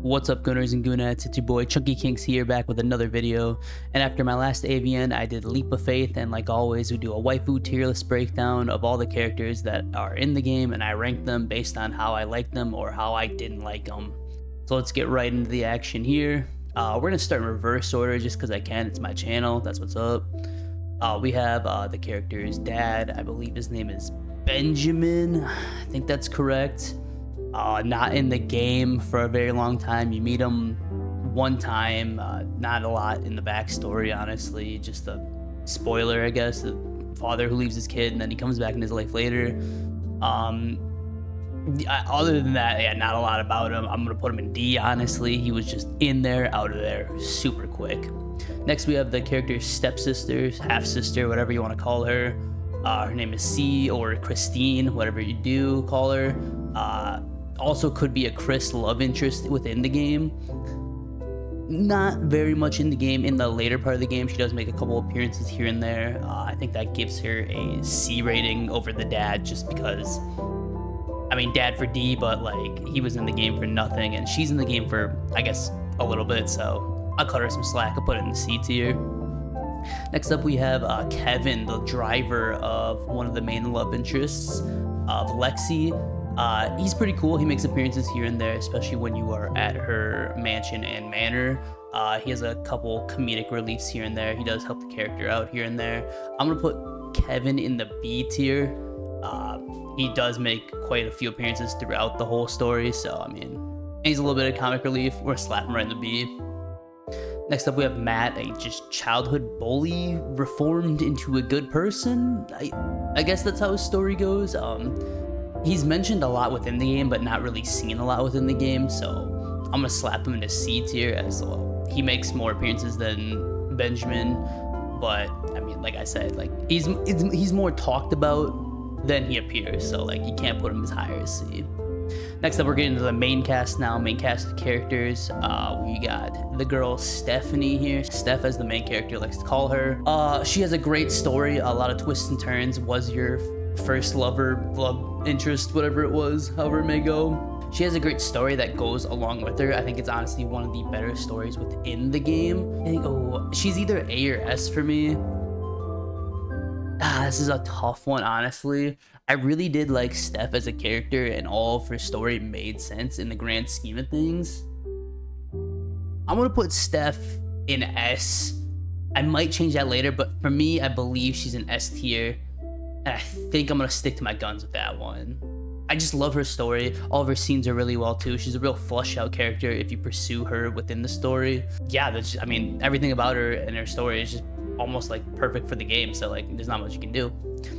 What's up, Gunners and Goonettes? It's your boy Chunky Kinks here, back with another video. And after my last AVN, I did Leap of Faith, and like always, we do a waifu tier list breakdown of all the characters that are in the game, and I rank them based on how I like them or how I didn't like them. So let's get right into the action here. We're gonna start in reverse order just because I can. It's my channel. That's what's up. We have the character's dad. I believe his name is Benjamin. I think that's correct. Not in the game for a very long time. You meet him one time, not a lot in the backstory, honestly. Just a spoiler, I guess. The father who leaves his kid and then he comes back in his life later. Other than that, yeah, not a lot about him. I'm gonna put him in D, honestly. He was just in there, out of there, super quick. Next, we have the character's stepsister, half-sister, whatever you want to call her. Her name is C, or Christine, whatever you do call her. Also could be a Chris love interest within the game. Not very much in the game. In the later part of the game, she does make a couple appearances here and there. I think that gives her a C rating over the dad, just because, I mean, dad for D, but like he was in the game for nothing, and she's in the game for, I guess, a little bit, so I'll cut her some slack. I'll put it in the C tier. Next up, we have Kevin, the driver of one of the main love interests of Lexi. He's pretty cool. He makes appearances here and there, especially when you are at her mansion and manor. He has a couple comedic reliefs here and there. He does help the character out here and there. I'm gonna put Kevin in the B tier. He does make quite a few appearances throughout the whole story, so I mean, he's a little bit of comic relief. We're slapping right in the B. Next up, we have Matt, a just childhood bully reformed into a good person. I guess that's how his story goes. He's mentioned a lot within the game, but not really seen a lot within the game, so I'm gonna slap him into C tier, as well. He makes more appearances than Benjamin, but I mean, like I said, like he's more talked about than he appears, so like you can't put him as high as C. Next up, we're getting to the main cast now. Main cast of characters. We got the girl Stephanie here. Steph, as the main character likes to call her. She has a great story, a lot of twists and turns. Was your first love interest, whatever it was, however it may go. She has a great story that goes along with her. I think it's honestly one of the better stories within the game. I think, she's either A or S for me. This is a tough one, honestly. I really did like Steph as a character, and all of her story made sense in the grand scheme of things. I'm gonna put Steph in S. I might change that later, but for me, I believe she's an S tier. And I think I'm gonna stick to my guns with that one. I just love her story. All of her scenes are really well too. She's a real flush out character if you pursue her within the story. Yeah, that's just, I mean, everything about her and her story is just almost like perfect for the game. So like, there's not much you can do.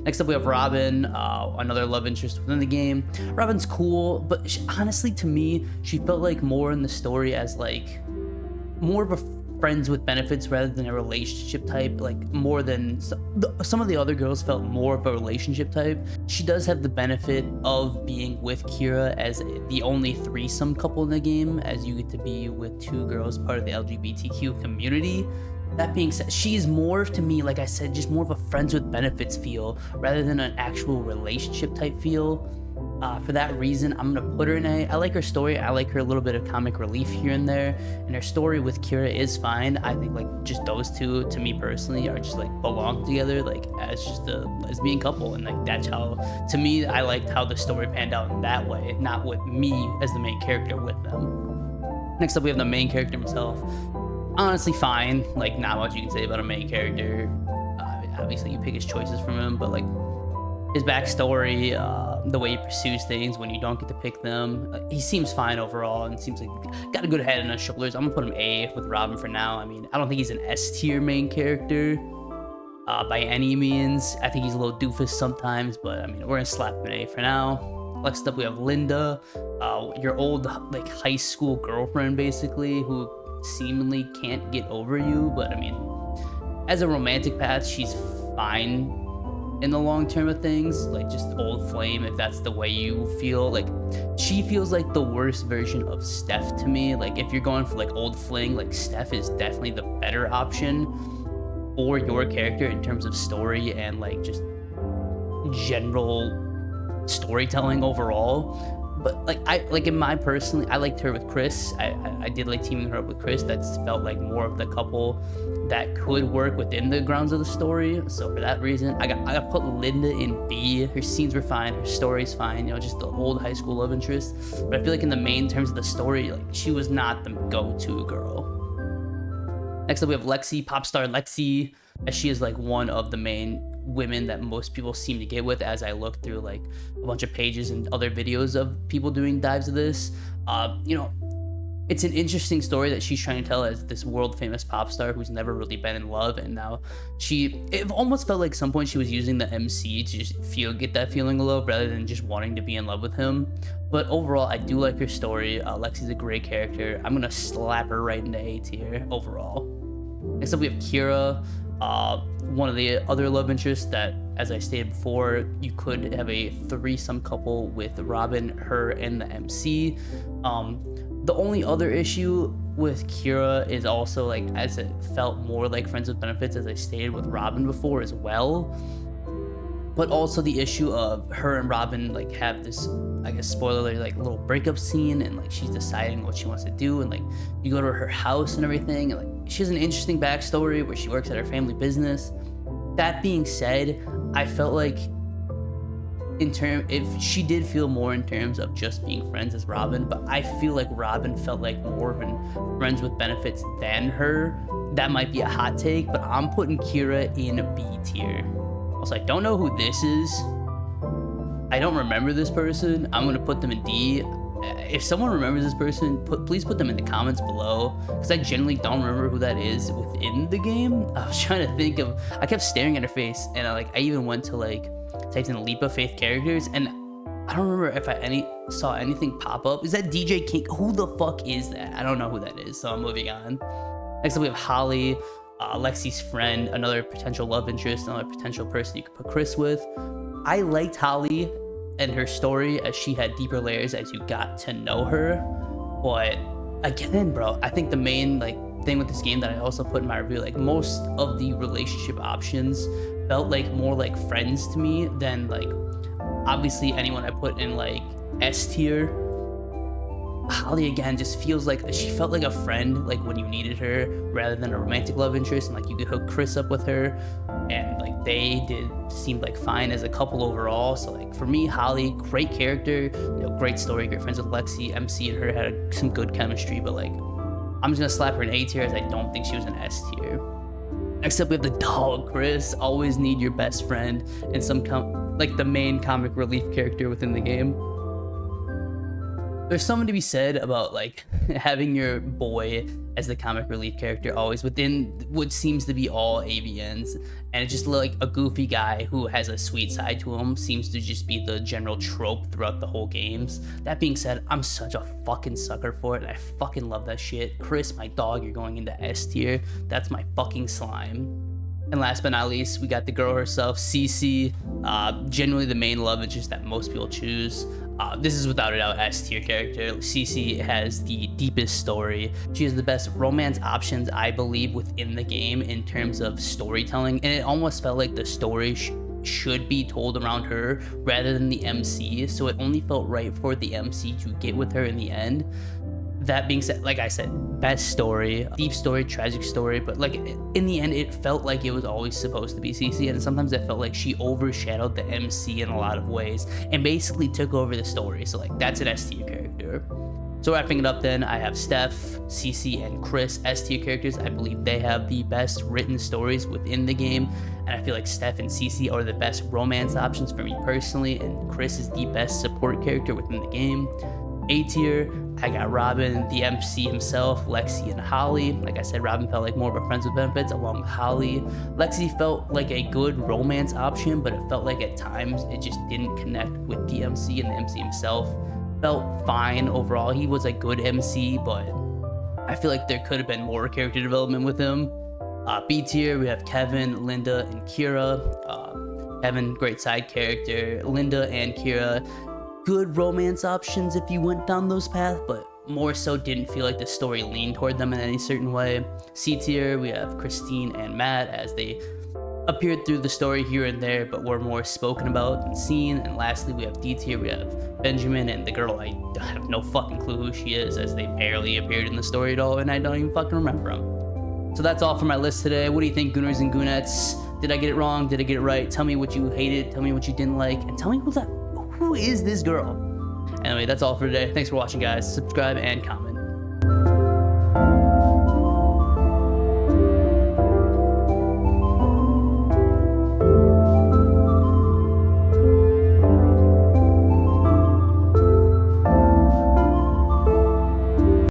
Next up, we have Robin, another love interest within the game. Robin's cool, but honestly, to me, she felt like more in the story as like more of a friends with benefits rather than a relationship type, like more than some of the other girls felt more of a relationship type. She does have the benefit of being with Kira as the only threesome couple in the game, as you get to be with two girls part of the LGBTQ community. That being said, she's more, to me, like I said, just more of a friends with benefits feel rather than an actual relationship type feel. For that reason, I'm gonna put her in A. I like her story. I like her a little bit of comic relief here and there, and her story with Kira is fine. I think like just those two, to me personally, are just like belong together, like as just a lesbian couple, and like that's how, to me, I liked how the story panned out in that way, not with me as the main character with them. Next up, we have the main character himself. Honestly, fine. Like not much you can say about a main character. Obviously, you pick his choices from him, but like his backstory, the way he pursues things when you don't get to pick them, he seems fine overall and seems like got a good head on his shoulders. I'm gonna put him A with Robin for now. I mean, I don't think he's an S tier main character by any means. I think he's a little doofus sometimes, but I mean, we're gonna slap him an A for now. Next up, we have Linda, your old like high school girlfriend, basically, who seemingly can't get over you, but I mean, as a romantic path, she's fine in the long term of things, like just old flame, if that's the way you feel. Like she feels like the worst version of Steph to me. Like if you're going for like old fling, like Steph is definitely the better option for your character in terms of story and like just general storytelling overall. but like I like in my personally, I liked her with Chris. I did like teaming her up with Chris. That's felt like more of the couple that could work within the grounds of the story. So for that reason, I got put Linda in B. Her scenes were fine, her story's fine, you know, just the old high school love interest. But I feel like in the main terms of the story, like she was not the go-to girl. Next up, we have Lexi, pop star Lexi, as she is like one of the main women that most people seem to get with. As I look through like a bunch of pages and other videos of people doing dives of this, you know, it's an interesting story that she's trying to tell as this world famous pop star who's never really been in love, and now it almost felt like some point she was using the MC to just get that feeling of love rather than just wanting to be in love with him. But overall, I do like her story. Lexi's a great character. I'm gonna slap her right into A tier overall. Next up, we have Kira, one of the other love interests that, as I stated before, you could have a threesome couple with Robin, her, and the MC. The only other issue with Kira is also like, as it felt more like friends with benefits, as I stated with Robin before as well. But also the issue of her and Robin like have this, I guess, spoiler alert, like little breakup scene, and like she's deciding what she wants to do, and like you go to her house and everything, and like she has an interesting backstory where she works at her family business. That being said, I felt like if she did feel more in terms of just being friends as Robin, but I feel like Robin felt like more of an friends with benefits than her. That might be a hot take, but I'm putting Kira in B tier. Also, I don't know who this is. I don't remember this person. I'm gonna put them in D. If someone remembers this person, please put them in the comments below, because I generally don't remember who that is within the game. I was trying to think of, I kept staring at her face, and I even went to like typed in Leap of Faith characters, and I don't remember if I saw anything pop up. Is that DJ King? Who the fuck is that? I don't know who that is, so I'm moving on. Next up, we have Holly, Lexi's friend, another potential love interest, another potential person you could put Chris with. I liked Holly and her story as she had deeper layers as you got to know her. But again, bro, I think the main like thing with this game that I also put in my review, like most of the relationship options felt like more like friends to me than like obviously anyone I put in like S tier. Holly again just feels like she felt like a friend, like when you needed her, rather than a romantic love interest, and like you could hook Chris up with her, and like they did seem like fine as a couple overall. So like for me, Holly, great character, you know, great story, great friends with Lexi. MC and her had some good chemistry, but like I'm just gonna slap her in A tier as I don't think she was an S tier. Next up, we have the dog, Chris. Always need your best friend and some like the main comic relief character within the game. There's something to be said about like having your boy as the comic relief character always within what seems to be all AVNs, and it's just like a goofy guy who has a sweet side to him seems to just be the general trope throughout the whole games. That being said, I'm such a fucking sucker for it, and I fucking love that shit. Chris, my dog, you're going into S tier. That's my fucking slime. And last but not least, we got the girl herself, Cece. Generally the main love interest that most people choose. This is without a doubt S tier character. Cece has the deepest story. She has the best romance options, I believe, within the game in terms of storytelling, and it almost felt like the story should be told around her rather than the MC, so it only felt right for the MC to get with her in the end. That being said, like I said, best story, deep story, tragic story, but like in the end, it felt like it was always supposed to be Cece, and sometimes it felt like she overshadowed the MC in a lot of ways and basically took over the story. So like that's an S tier character. So wrapping it up then, I have Steph, Cece, and Chris, S tier characters. I believe they have the best written stories within the game, and I feel like Steph and Cece are the best romance options for me personally, and Chris is the best support character within the game. A tier, I got Robin, the MC himself, Lexi, and Holly. Like I said, Robin felt like more of a friends with benefits along with Holly. Lexi felt like a good romance option, but it felt like at times it just didn't connect with the MC, and the MC himself felt fine overall. He was a good MC, but I feel like there could have been more character development with him. B tier, we have Kevin, Linda, and Kira. Kevin, great side character. Linda and Kira, good romance options if you went down those paths, but more so didn't feel like the story leaned toward them in any certain way. C tier, we have Christine and Matt as they appeared through the story here and there, but were more spoken about than seen. And lastly, we have D tier. We have Benjamin and the girl I have no fucking clue who she is, as they barely appeared in the story at all, and I don't even fucking remember them. So that's all for my list today. What do you think, Gooners and Goonettes? Did I get it wrong? Did I get it right? Tell me what you hated. Tell me what you didn't like. And tell me who is this girl? Anyway, that's all for today. Thanks for watching, guys. Subscribe and comment.